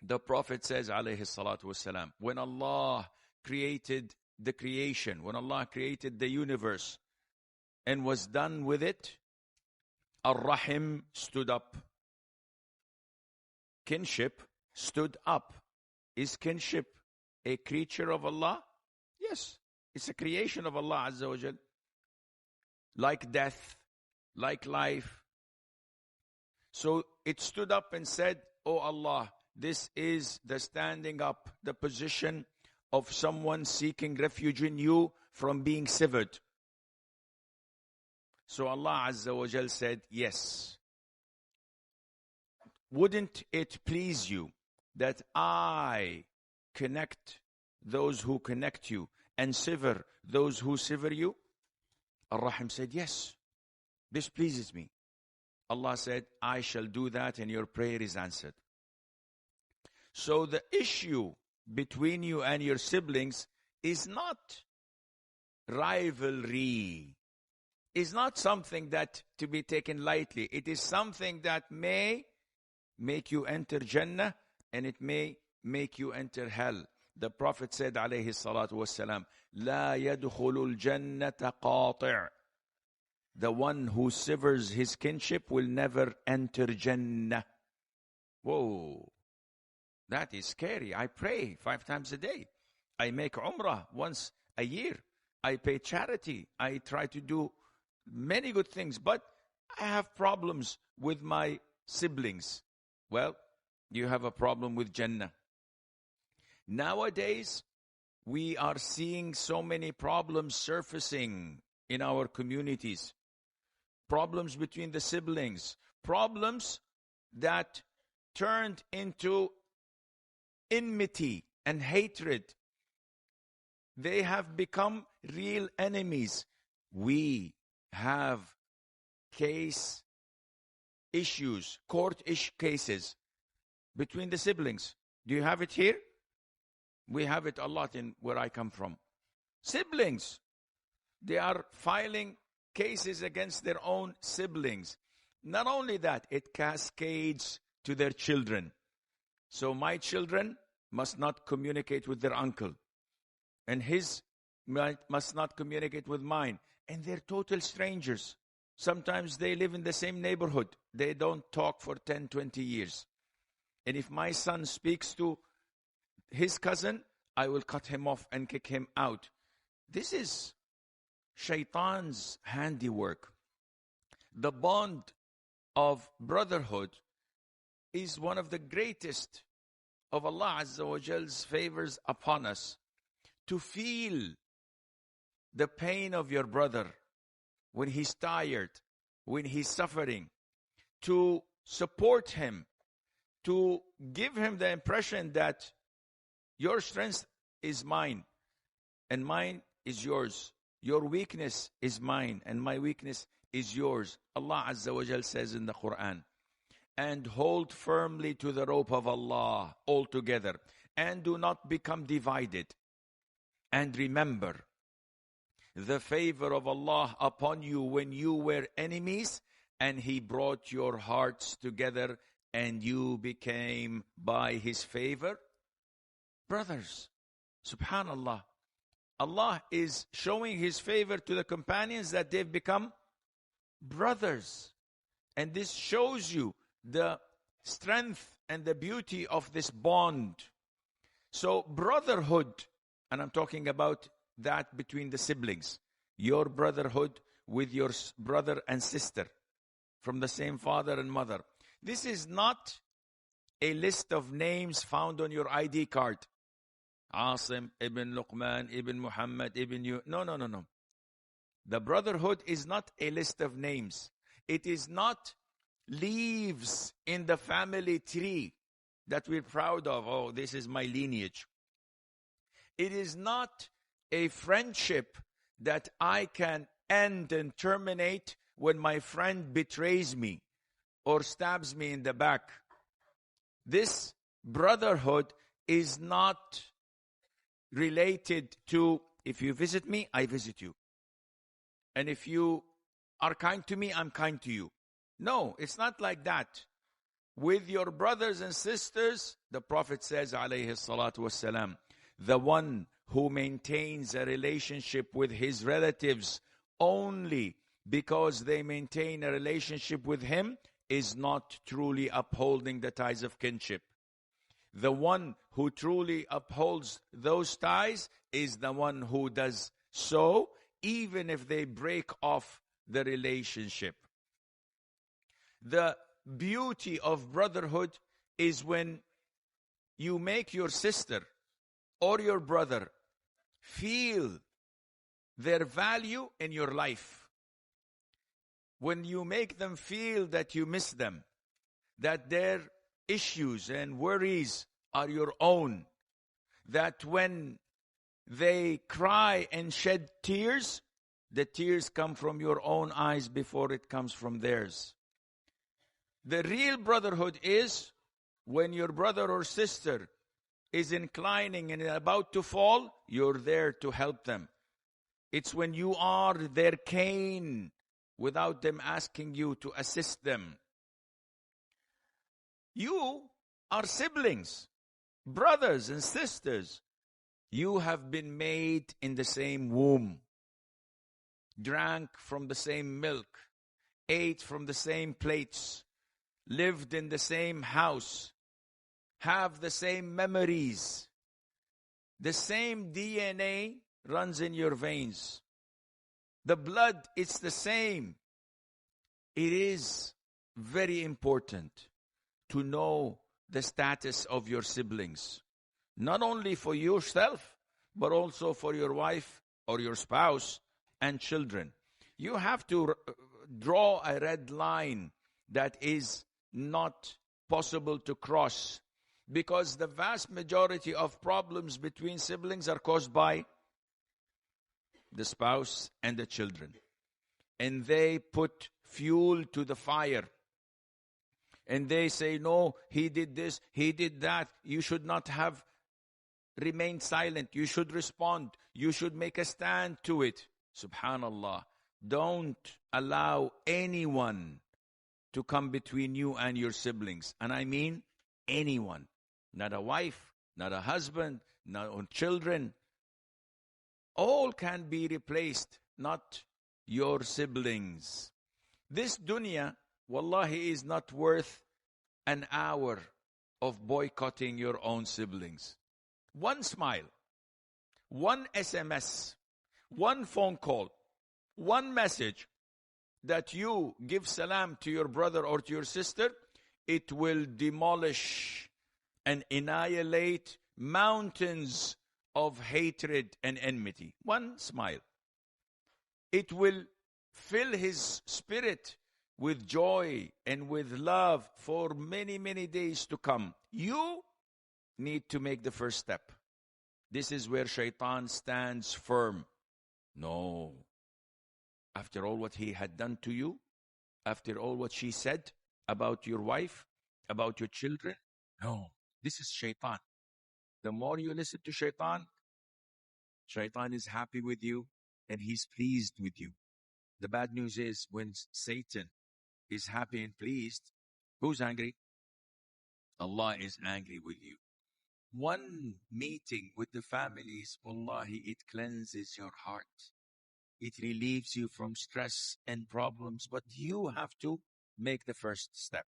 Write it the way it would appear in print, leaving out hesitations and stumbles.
The Prophet says, alayhi salatu wasalam, when Allah created the creation, when Allah created the universe and was done with it, Ar-Rahim stood up. Kinship stood up. Is kinship a creature of Allah? Yes, it's a creation of Allah Azza wa Jal. Like death, like life. So it stood up and said, Oh Allah, this is the standing up, the position of someone seeking refuge in you from being severed. So Allah Azza wa Jal said, yes. Wouldn't it please you that I connect those who connect you and sever those who sever you? Ar-Rahim said, yes, this pleases me. Allah said, I shall do that and your prayer is answered. So the issue between you and your siblings is not rivalry. Is not something that to be taken lightly. It is something that may make you enter Jannah and it may make you enter hell. The Prophet said, alayhi salatu wassalam, لا يدخل الجنة قاطع. The one who severs his kinship will never enter Jannah. Whoa, that is scary. I pray 5 times a day. I make Umrah once a year. I pay charity. I try to do many good things, but I have problems with my siblings. Well, you have a problem with Jannah. Nowadays, we are seeing so many problems surfacing in our communities. Problems between the siblings. Problems that turned into enmity and hatred. They have become real enemies. We have court cases between the siblings. Do you have it here? We have it a lot in where I come from. Siblings, they are filing cases against their own siblings. Not only that, it cascades to their children. So my children must not communicate with their uncle, and his must not communicate with mine. And they're total strangers. Sometimes they live in the same neighborhood. They don't talk for 10, 20 years. And if my son speaks to his cousin, I will cut him off and kick him out. This is Shaitan's handiwork. The bond of brotherhood is one of the greatest of Allah Azza wa Jal's favors upon us. To feel the pain of your brother when he's tired, when he's suffering, to support him, to give him the impression that your strength is mine and mine is yours. Your weakness is mine and my weakness is yours. Allah Azza wa Jal says in the Quran, and hold firmly to the rope of Allah altogether and do not become divided. And remember the favor of Allah upon you when you were enemies, and He brought your hearts together and you became by His favor brothers. Subhanallah. Allah is showing His favor to the companions that they've become brothers. And this shows you the strength and the beauty of this bond. So brotherhood, and I'm talking about that between the siblings. Your brotherhood with your brother and sister from the same father and mother. This is not a list of names found on your ID card. Asim, Ibn Luqman, Ibn Muhammad, Ibn you. No. The brotherhood is not a list of names. It is not leaves in the family tree that we're proud of. Oh, this is my lineage. It is not a friendship that I can end and terminate when my friend betrays me or stabs me in the back. This brotherhood is not related to, if you visit me, I visit you. And if you are kind to me, I'm kind to you. No, it's not like that. with your brothers and sisters, the Prophet says, alayhi salatu wassalam, the one who maintains a relationship with his relatives only because they maintain a relationship with him is not truly upholding the ties of kinship. The one who truly upholds those ties is the one who does so, even if they break off the relationship. The beauty of brotherhood is when you make your sister or your brother feel their value in your life. When you make them feel that you miss them, that their issues and worries are your own, that when they cry and shed tears, the tears come from your own eyes before it comes from theirs. The real brotherhood is when your brother or sister is inclining and about to fall, you're there to help them. It's when you are their cane without them asking you to assist them. You are siblings, brothers and sisters. You have been made in the same womb, drank from the same milk, ate from the same plates, lived in the same house, have the same memories. The same DNA runs in your veins. The blood, it's the same. It is very important to know the status of your siblings. Not only for yourself, but also for your wife or your spouse and children. You have to draw a red line that is not possible to cross, because the vast majority of problems between siblings are caused by the spouse and the children. And they put fuel to the fire. And they say, no, he did this, he did that. You should not have remained silent. You should respond. You should make a stand to it. Subhanallah. Don't allow anyone to come between you and your siblings. And I mean anyone. Not a wife, not a husband, not children. All can be replaced, not your siblings. This dunya, wallahi, is not worth an hour of boycotting your own siblings. One smile, one SMS, one phone call, one message that you give salam to your brother or to your sister, it will demolish and annihilate mountains of hatred and enmity. One smile. It will fill his spirit with joy and with love for many, many days to come. You need to make the first step. This is where shaitan stands firm. No. After all what he had done to you, after all what she said about your wife, about your children, no. This is shaitan. The more you listen to shaitan, shaitan is happy with you and he's pleased with you. The bad news is when Satan is happy and pleased, who's angry? Allah is angry with you. One meeting with the families, wallahi, it cleanses your heart. It relieves you from stress and problems, but you have to make the first step.